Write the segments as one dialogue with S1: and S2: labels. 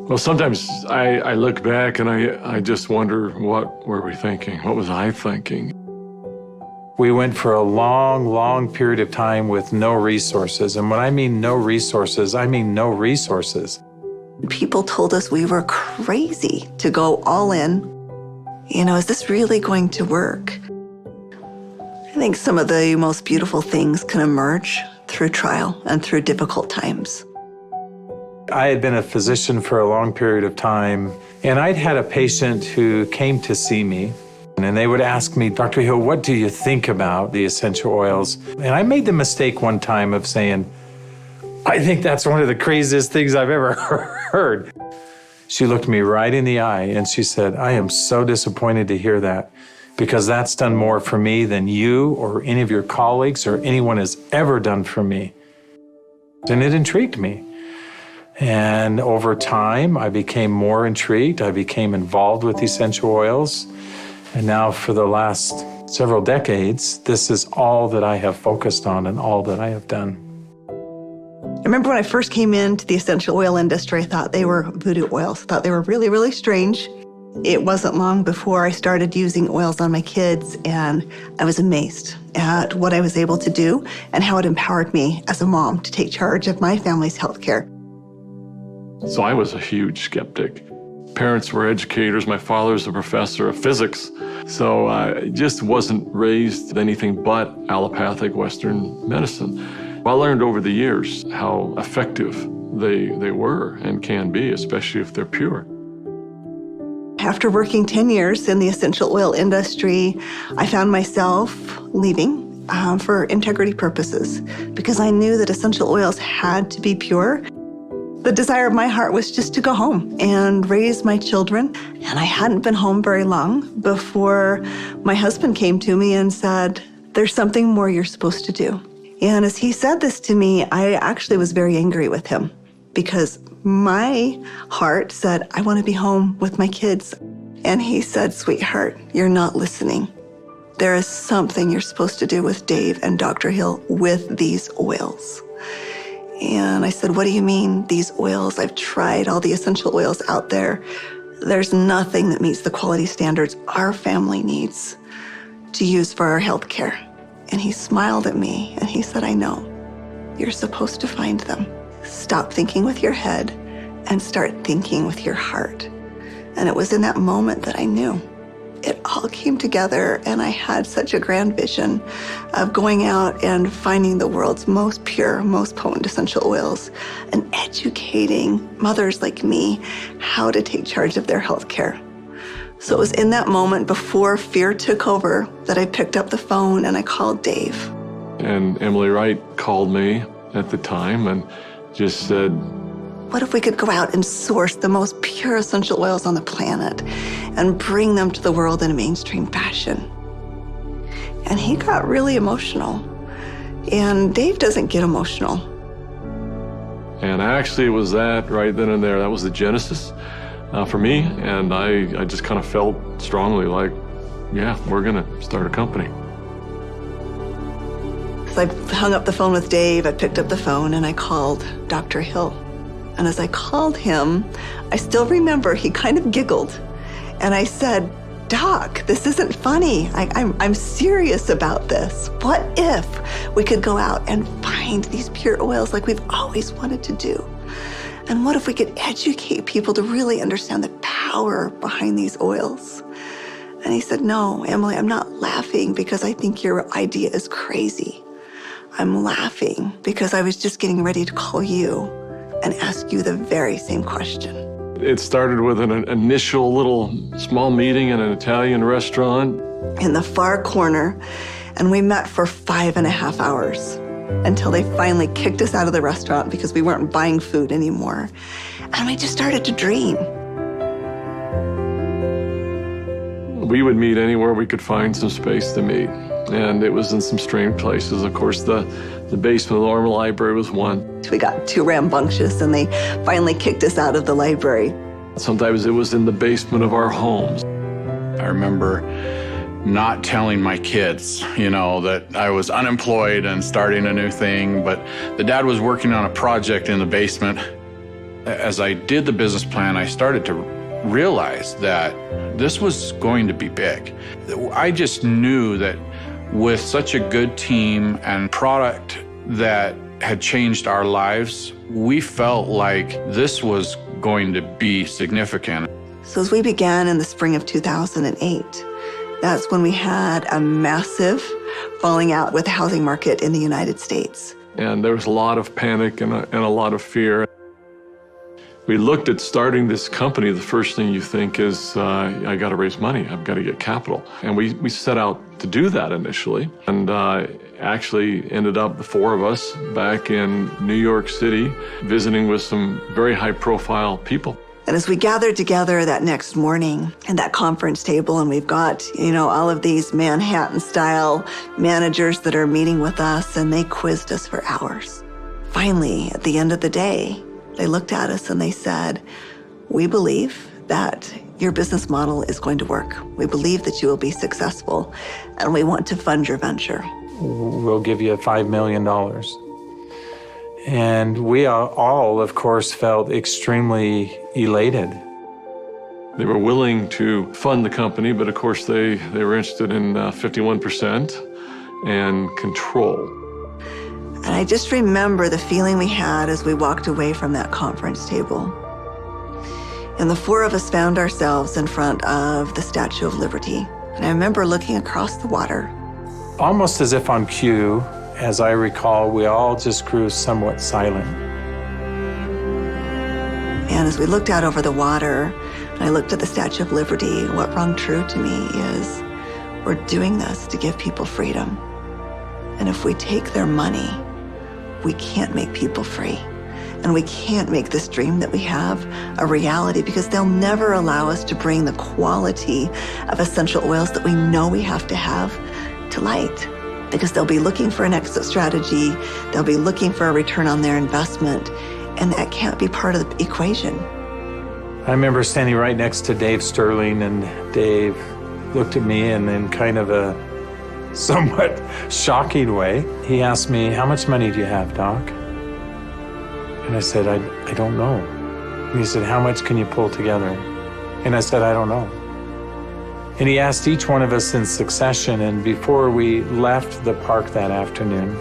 S1: Well, sometimes I look back and I just wonder, what were we thinking? What was I thinking?
S2: We went for a long, long period of time with no resources. And when I mean no resources, I mean no resources.
S3: People told us we were crazy to go all in. You know, is this really going to work? I think some of the most beautiful things can emerge through trial and through difficult times.
S2: I had been a physician for a long period of time, and I'd had a patient who came to see me, and they would ask me, Dr. Hill, what do you think about the essential oils? And I made the mistake one time of saying, I think that's one of the craziest things I've ever heard. She looked me right in the eye and she said, I am so disappointed to hear that, because that's done more for me than you or any of your colleagues or anyone has ever done for me. And it intrigued me. And over time, I became more intrigued. I became involved with essential oils. And now for the last several decades, this is all that I have focused on and all that I have done.
S3: I remember when I first came into the essential oil industry, I thought they were voodoo oils. I thought they were really, really strange. It wasn't long before I started using oils on my kids, and I was amazed at what I was able to do and how it empowered me as a mom to take charge of my family's healthcare.
S1: So I was a huge skeptic. Parents were educators. My father was a professor of physics. So I just wasn't raised with anything but allopathic Western medicine. I learned over the years how effective they were and can be, especially if they're pure.
S3: After working 10 years in the essential oil industry, I found myself leaving for integrity purposes, because I knew that essential oils had to be pure. The desire of my heart was just to go home and raise my children. And I hadn't been home very long before my husband came to me and said, there's something more you're supposed to do. And as he said this to me, I actually was very angry with him, because my heart said, I want to be home with my kids. And he said, sweetheart, you're not listening. There is something you're supposed to do with Dave and Dr. Hill with these oils. And I said, what do you mean, these oils? I've tried all the essential oils out there. There's nothing that meets the quality standards our family needs to use for our health care. And he smiled at me and he said, I know. You're supposed to find them. Stop thinking with your head and start thinking with your heart. And it was in that moment that I knew. It all came together, and I had such a grand vision of going out and finding the world's most pure, most potent essential oils and educating mothers like me how to take charge of their health care. So it was in that moment, before fear took over, that I picked up the phone and I called Dave.
S1: And Emily Wright called me at the time and just said,
S3: what if we could go out and source the most pure essential oils on the planet and bring them to the world in a mainstream fashion? And he got really emotional. And Dave doesn't get emotional.
S1: And actually it was that right then and there, that was the genesis for me. And I just kind of felt strongly like, yeah, we're gonna start a company.
S3: So I hung up the phone with Dave, I picked up the phone and I called Dr. Hill. And as I called him, I still remember he kind of giggled. And I said, Doc, this isn't funny. I'm serious about this. What if we could go out and find these pure oils like we've always wanted to do? And what if we could educate people to really understand the power behind these oils? And he said, no, Emily, I'm not laughing because I think your idea is crazy. I'm laughing because I was just getting ready to call you and ask you the very same question.
S1: It started with an initial little small meeting in an Italian restaurant
S3: in the far corner, and we met for 5.5 hours until they finally kicked us out of the restaurant because we weren't buying food anymore. And we just started to dream.
S1: We would meet anywhere we could find some space to meet. And it was in some strange places. Of course, the basement of the Normal Library was one.
S3: We got too rambunctious and they finally kicked us out of the library.
S1: Sometimes it was in the basement of our homes.
S2: I remember
S4: not telling my kids, that I was unemployed and starting a new thing, but the dad was working on a project in the basement. As I did the business plan, I started to realize that this was going to be big. I just knew that with such a good team and product that had changed our lives, we felt like this was going to be significant.
S3: So as we began in the spring of 2008, that's when we had a massive falling out with the housing market in the United States.
S1: And there was a lot of panic and a lot of fear. We looked at starting this company. The first thing you think is, I got to raise money. I've got to get capital. And we set out to do that initially. And actually ended up, the four of us, back in New York City, visiting with some very high-profile people.
S3: And as we gathered together that next morning at that conference table, and we've got, all of these Manhattan-style managers that are meeting with us, and they quizzed us for hours. Finally, at the end of the day, they looked at us and they said, "We believe that your business model is going to work. We believe that you will be successful, and we want to fund your venture.
S2: We'll give you $5 million. And we all, of course, felt extremely elated.
S1: They were willing to fund the company, but of course they were interested in 51% and control.
S3: And I just remember the feeling we had as we walked away from that conference table. And the four of us found ourselves in front of the Statue of Liberty. And I remember looking across the water.
S2: Almost as if on cue, as I recall, we all just grew somewhat silent.
S3: And as we looked out over the water, and I looked at the Statue of Liberty, what rung true to me is we're doing this to give people freedom. And if we take their money, we can't make people free. And we can't make this dream that we have a reality, because they'll never allow us to bring the quality of essential oils that we know we have to light. Because they'll be looking for an exit strategy, they'll be looking for a return on their investment, and that can't be part of the equation.
S2: I remember standing right next to Dave Sterling, and Dave looked at me and in kind of a somewhat shocking way, he asked me, "How much money do you have, Doc?" And I said, I don't know. And he said, "How much can you pull together?" And I said, "I don't know." And he asked each one of us in succession, and before we left the park that afternoon,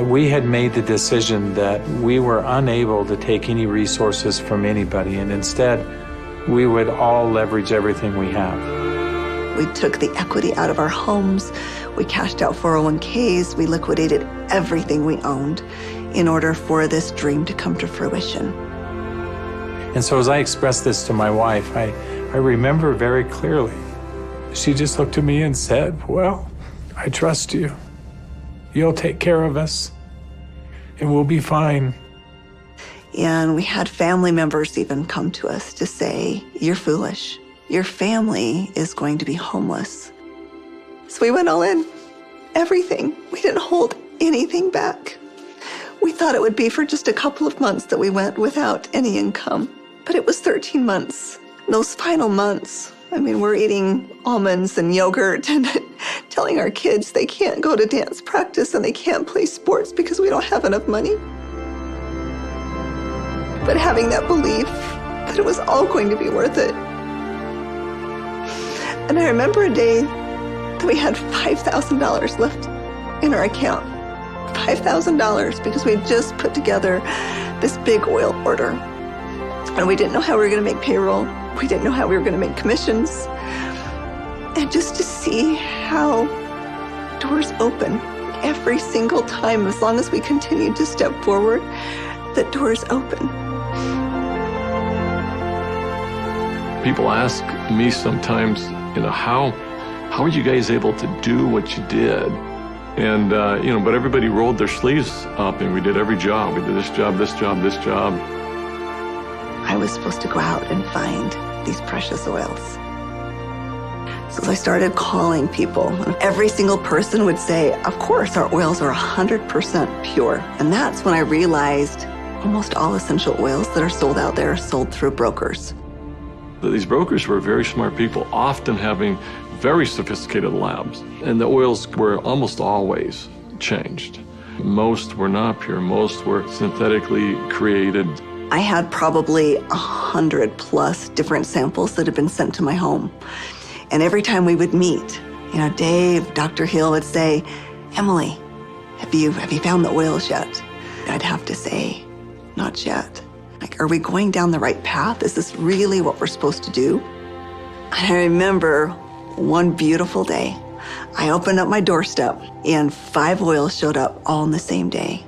S2: we had made the decision that we were unable to take any resources from anybody, and instead, we would all leverage everything we have.
S3: We took the equity out of our homes, we cashed out 401ks, we liquidated everything we owned in order for this dream to come to fruition.
S2: And so as I expressed this to my wife, I remember very clearly, she just looked at me and said, "Well, I trust you. You'll take care of us, and we'll be fine."
S3: And we had family members even come to us to say, "You're foolish. Your family is going to be homeless." So we went all in, everything. We didn't hold anything back. We thought it would be for just a couple of months that we went without any income, but it was 13 months. Those final months, we're eating almonds and yogurt and telling our kids they can't go to dance practice and they can't play sports because we don't have enough money. But having that belief that it was all going to be worth it. And I remember a day that we had $5,000 left in our account. $5,000 because we had just put together this big oil order. And we didn't know how we were going to make payroll. We didn't know how we were going to make commissions. And just to see how doors open every single time, as long as we continued to step forward, that doors open.
S1: People ask me sometimes, how are you guys able to do what you did? And, but everybody rolled their sleeves up and we did every job. We did this job, this job, this job.
S3: I was supposed to go out and find these precious oils. So I started calling people. Every single person would say, "Of course, our oils are 100% pure." And that's when I realized almost all essential oils that are sold out there are sold through brokers.
S1: These brokers were very smart people, often having very sophisticated labs, and the oils were almost always changed. Most were not pure, most were synthetically created.
S3: I had probably 100+ different samples that had been sent to my home. And every time we would meet, Dave, Dr. Hill would say, Emily, have you found the oils yet? I'd have to say, not yet. Like, are we going down the right path? Is this really what we're supposed to do? And I remember one beautiful day, I opened up my doorstep and 5 oils showed up all on the same day.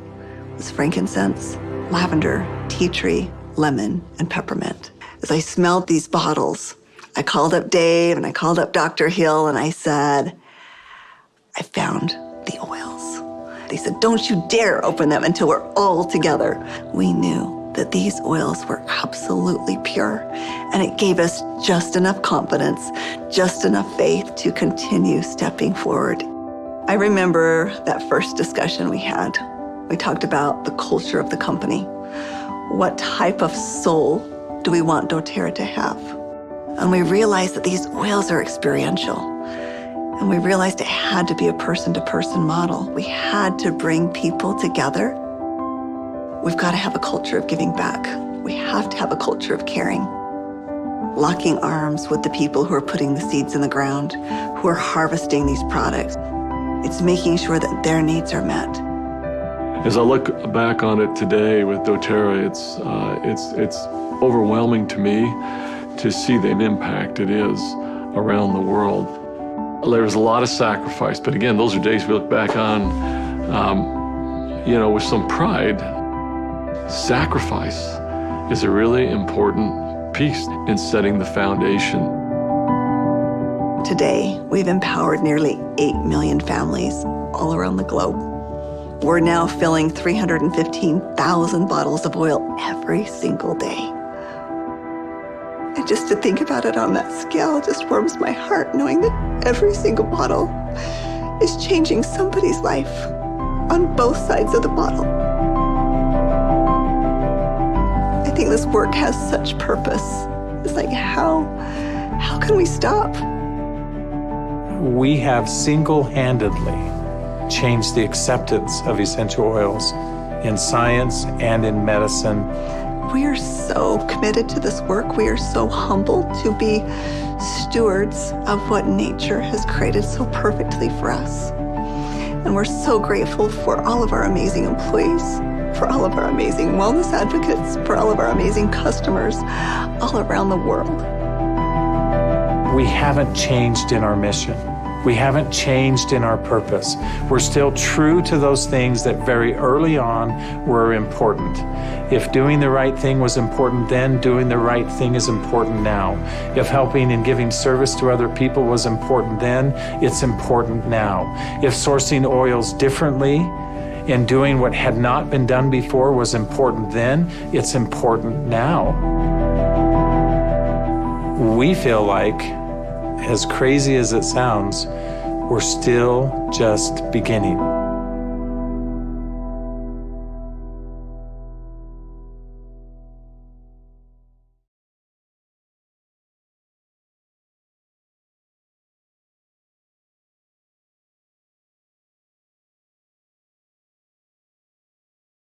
S3: It was frankincense, lavender, tea tree, lemon, and peppermint. As I smelled these bottles, I called up Dave and I called up Dr. Hill and I said, I found the oils. They said, don't you dare open them until we're all together. We knew that these oils were absolutely pure, and it gave us just enough confidence, just enough faith to continue stepping forward. I remember that first discussion we had. We talked about the culture of the company. What type of soul do we want doTERRA to have? And we realized that these oils are experiential. And we realized it had to be a person-to-person model. We had to bring people together. We've got to have a culture of giving back. We have to have a culture of caring. Locking arms with the people who are putting the seeds in the ground, who are harvesting these products. It's making sure that their needs are met.
S1: As I look back on it today with doTERRA, it's overwhelming to me to see the impact it is around the world. There's a lot of sacrifice, but again, those are days we look back on, with some pride. Sacrifice is a really important piece in setting the foundation.
S3: Today, we've empowered nearly 8 million families all around the globe. We're now filling 315,000 bottles of oil every single day. And just to think about it on that scale just warms my heart, knowing that every single bottle is changing somebody's life on both sides of the bottle. I think this work has such purpose. It's like, how can we stop?
S2: We have single-handedly changed the acceptance of essential oils in science and in medicine.
S3: We are so committed to this work. We are so humbled to be stewards of what nature has created so perfectly for us. And we're so grateful for all of our amazing employees, for all of our amazing wellness advocates, for all of our amazing customers all around the world.
S2: We haven't changed in our mission. We haven't changed in our purpose. We're still true to those things that very early on were important. If doing the right thing was important then, doing the right thing is important now. If helping and giving service to other people was important then, it's important now. If sourcing oils differently and doing what had not been done before was important then, it's important now. We feel like, as crazy as it sounds, we're still just beginning.